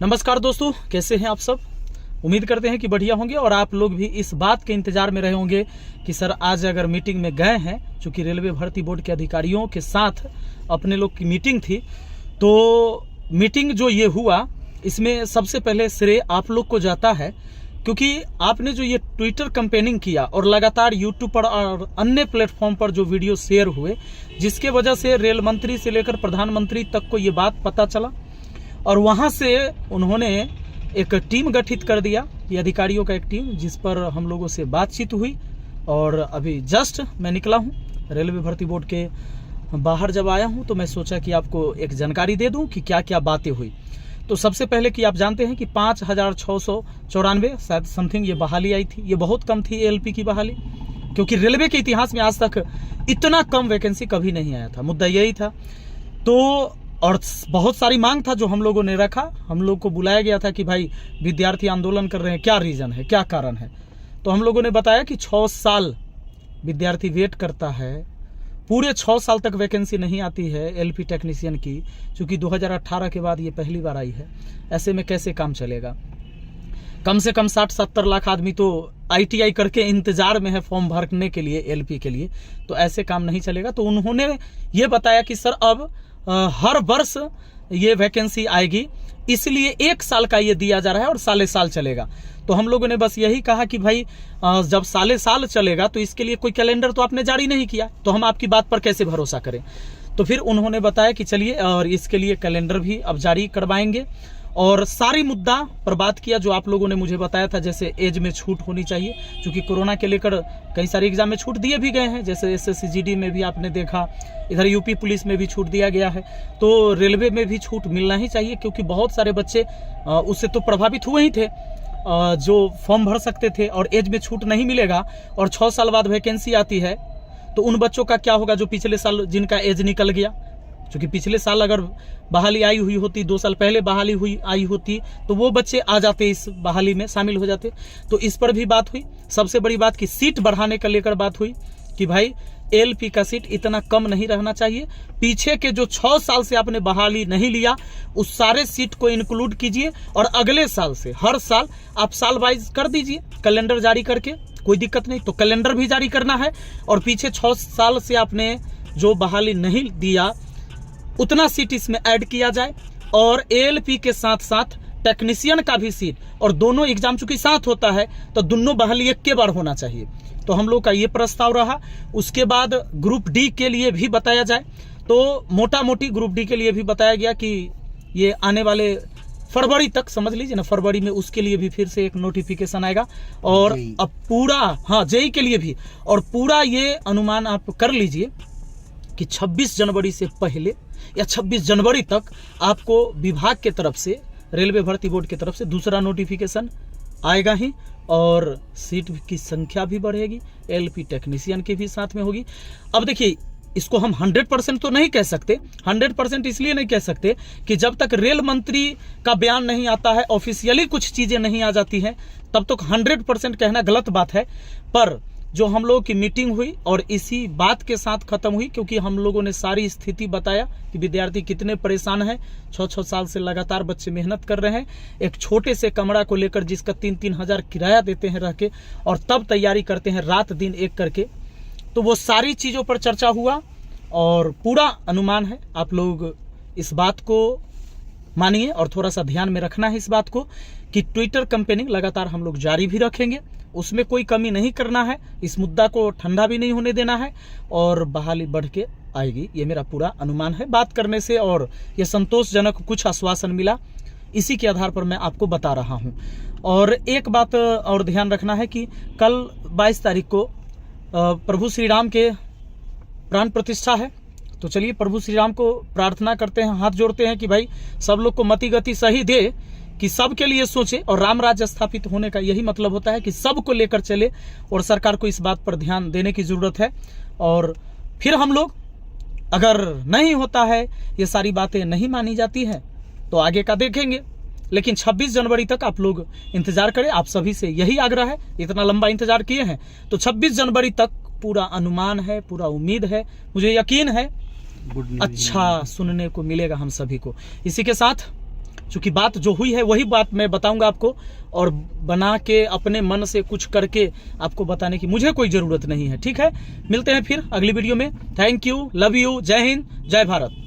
नमस्कार दोस्तों, कैसे हैं आप सब। उम्मीद करते हैं कि बढ़िया होंगे और आप लोग भी इस बात के इंतजार में रहे होंगे कि सर आज अगर मीटिंग में गए हैं, चूंकि रेलवे भर्ती बोर्ड के अधिकारियों के साथ अपने लोग की मीटिंग थी, तो मीटिंग जो ये हुआ इसमें सबसे पहले श्रेय आप लोग को जाता है, क्योंकि आपने जो ये ट्विटर कैंपेनिंग किया और लगातार यूट्यूब पर और अन्य प्लेटफॉर्म पर जो वीडियो शेयर हुए, जिसके वजह से रेल मंत्री से लेकर प्रधानमंत्री तक को ये बात पता चला और वहां से उन्होंने एक टीम गठित कर दिया, ये अधिकारियों का एक टीम, जिस पर हम लोगों से बातचीत हुई। और अभी जस्ट मैं निकला हूँ रेलवे भर्ती बोर्ड के बाहर, जब आया हूँ तो मैं सोचा कि आपको एक जानकारी दे दूँ कि क्या क्या बातें हुई। तो सबसे पहले कि आप जानते हैं कि 5,694 शायद समथिंग ये बहाली आई थी। ये बहुत कम थी एएलपी की बहाली, क्योंकि रेलवे के इतिहास में आज तक इतना कम वैकेंसी कभी नहीं आया था। मुद्दा यही था। तो और बहुत सारी मांग था जो हम लोगों ने रखा। हम लोग को बुलाया गया था कि भाई विद्यार्थी आंदोलन कर रहे हैं, क्या रीज़न है, क्या कारण है। तो हम लोगों ने बताया कि 6 साल विद्यार्थी वेट करता है, पूरे 6 साल तक वैकेंसी नहीं आती है एलपी टेक्नीशियन की, क्योंकि 2018 के बाद ये पहली बार आई है। ऐसे में कैसे काम चलेगा। कम से कम 60-70 लाख आदमी तो आईटीआई करके इंतजार में है फॉर्म भरने के लिए एलपी के लिए, तो ऐसे काम नहीं चलेगा। तो उन्होंने ये बताया कि सर अब हर वर्ष ये वैकेंसी आएगी, इसलिए 1 साल का ये दिया जा रहा है और साले साल चलेगा। तो हम लोगों ने बस यही कहा कि भाई जब साले साल चलेगा तो इसके लिए कोई कैलेंडर तो आपने जारी नहीं किया, तो हम आपकी बात पर कैसे भरोसा करें। तो फिर उन्होंने बताया कि चलिए और इसके लिए कैलेंडर भी अब जारी करवाएंगे और सारी मुद्दा पर बात किया जो आप लोगों ने मुझे बताया था, जैसे एज में छूट होनी चाहिए, क्योंकि कोरोना के लेकर कई सारे एग्जाम में छूट दिए भी गए हैं, जैसे एसएससी में भी आपने देखा, इधर यूपी पुलिस में भी छूट दिया गया है। तो रेलवे में भी छूट मिलना ही चाहिए, क्योंकि बहुत सारे बच्चे उससे तो प्रभावित हुए ही थे जो फॉर्म भर सकते थे, और एज में छूट नहीं मिलेगा और 6 साल बाद वैकेंसी आती है तो उन बच्चों का क्या होगा जो पिछले साल जिनका एज निकल गया। क्योंकि पिछले साल अगर बहाली आई हुई होती, 2 साल पहले बहाली आई होती, तो वो बच्चे आ जाते, इस बहाली में शामिल हो जाते। तो इस पर भी बात हुई। सबसे बड़ी बात कि सीट बढ़ाने का लेकर बात हुई कि भाई एलपी का सीट इतना कम नहीं रहना चाहिए। पीछे के जो 6 साल से आपने बहाली नहीं लिया उस सारे सीट को इंक्लूड कीजिए और अगले साल से हर साल आप साल वाइज कर दीजिए कैलेंडर जारी करके, कोई दिक्कत नहीं। तो कैलेंडर भी जारी करना है और पीछे 6 साल से आपने जो बहाली नहीं दिया उतना सीट इसमें ऐड किया जाए और एएलपी के साथ साथ टेक्नीशियन का भी सीट, और दोनों एग्जाम चूंकि साथ होता है तो दोनों बहाली एक के बार होना चाहिए। तो हम लोग का ये प्रस्ताव रहा। उसके बाद ग्रुप डी के लिए भी बताया जाए, तो मोटा मोटी ग्रुप डी के लिए भी बताया गया कि ये आने वाले फरवरी तक, समझ लीजिए ना, फरवरी में उसके लिए भी फिर से एक नोटिफिकेशन आएगा। और अब पूरा जेई के लिए भी, और पूरा ये अनुमान आप कर लीजिए कि 26 जनवरी से पहले या 26 जनवरी तक आपको विभाग के तरफ से, रेलवे भर्ती बोर्ड की तरफ से दूसरा नोटिफिकेशन आएगा ही, और सीट की संख्या भी बढ़ेगी, एलपी टेक्नीशियन की भी साथ में होगी। अब देखिए, इसको हम 100% तो नहीं कह सकते। 100% इसलिए नहीं कह सकते कि जब तक रेल मंत्री का बयान नहीं आता है, ऑफिशियली कुछ चीजें नहीं आ जाती हैं, तब तक 100% कहना गलत बात है। पर जो हम लोगों की मीटिंग हुई और इसी बात के साथ खत्म हुई, क्योंकि हम लोगों ने सारी स्थिति बताया कि विद्यार्थी कितने परेशान हैं। 6 साल से लगातार बच्चे मेहनत कर रहे हैं, एक छोटे से कमरा को लेकर जिसका 3-3 हजार किराया देते हैं रह के, और तब तैयारी करते हैं रात दिन एक करके। तो वो सारी चीजों पर चर्चा हुआ और पूरा अनुमान है। आप लोग इस बात को मानिए और थोड़ा सा ध्यान में रखना है इस बात को कि ट्विटर कैंपेनिंग लगातार हम लोग जारी भी रखेंगे, उसमें कोई कमी नहीं करना है, इस मुद्दा को ठंडा भी नहीं होने देना है और बहाली बढ़ के आएगी, ये मेरा पूरा अनुमान है बात करने से। और ये संतोषजनक कुछ आश्वासन मिला, इसी के आधार पर मैं आपको बता रहा हूँ। और एक बात और ध्यान रखना है कि कल 22 तारीख को प्रभु श्री राम के प्राण प्रतिष्ठा है। तो चलिए प्रभु श्री राम को प्रार्थना करते हैं, हाथ जोड़ते हैं कि भाई सब लोग को मति गति सही दे, कि सबके लिए सोचे। और राम राज्य स्थापित होने का यही मतलब होता है कि सबको लेकर चले, और सरकार को इस बात पर ध्यान देने की जरूरत है। और फिर हम लोग, अगर नहीं होता है, ये सारी बातें नहीं मानी जाती हैं, तो आगे का देखेंगे। लेकिन 26 जनवरी तक आप लोग इंतजार करें, आप सभी से यही आग्रह है। इतना लंबा इंतजार किए हैं तो 26 जनवरी तक पूरा अनुमान है, पूरा उम्मीद है, मुझे यकीन है अच्छा सुनने को मिलेगा हम सभी को। इसी के साथ चूंकि बात जो हुई है वही बात मैं बताऊंगा आपको, और बना के अपने मन से कुछ करके आपको बताने की मुझे कोई ज़रूरत नहीं है। ठीक है, मिलते हैं फिर अगली वीडियो में। थैंक यू, लव यू, जय हिंद, जय भारत।